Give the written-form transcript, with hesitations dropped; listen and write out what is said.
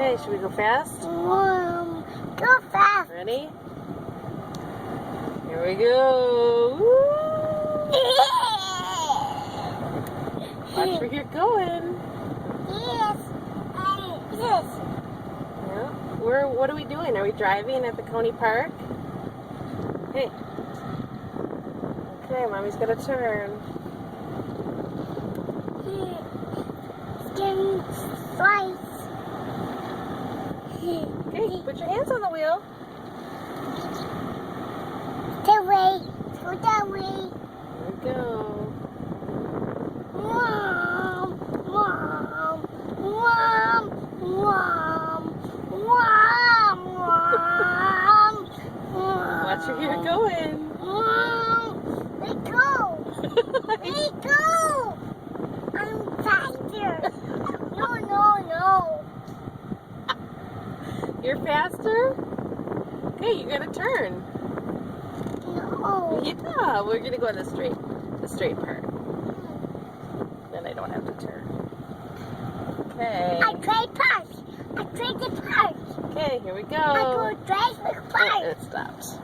Okay, should we go fast? Go fast. Ready? Here we go. Woo! Watch where you're going. Yes. Yes. Yeah. What are we doing? Are we driving at the Coney Park? Hey. Okay, Mommy's gonna turn. Skin slice. Okay, put your hands on the wheel. That way. Go that way. There we go. Mom. Mom. Mom. Mom. Mom. Mom. Watch where you're going. Mom. Let go. Let go. I'm faster. No. You're faster? Okay, you gotta turn. No. Yeah, we're gonna go in the straight part. Then I don't have to turn. Okay. I tried park. I tried the park. Okay, here we go. I go drive the park. It stopped.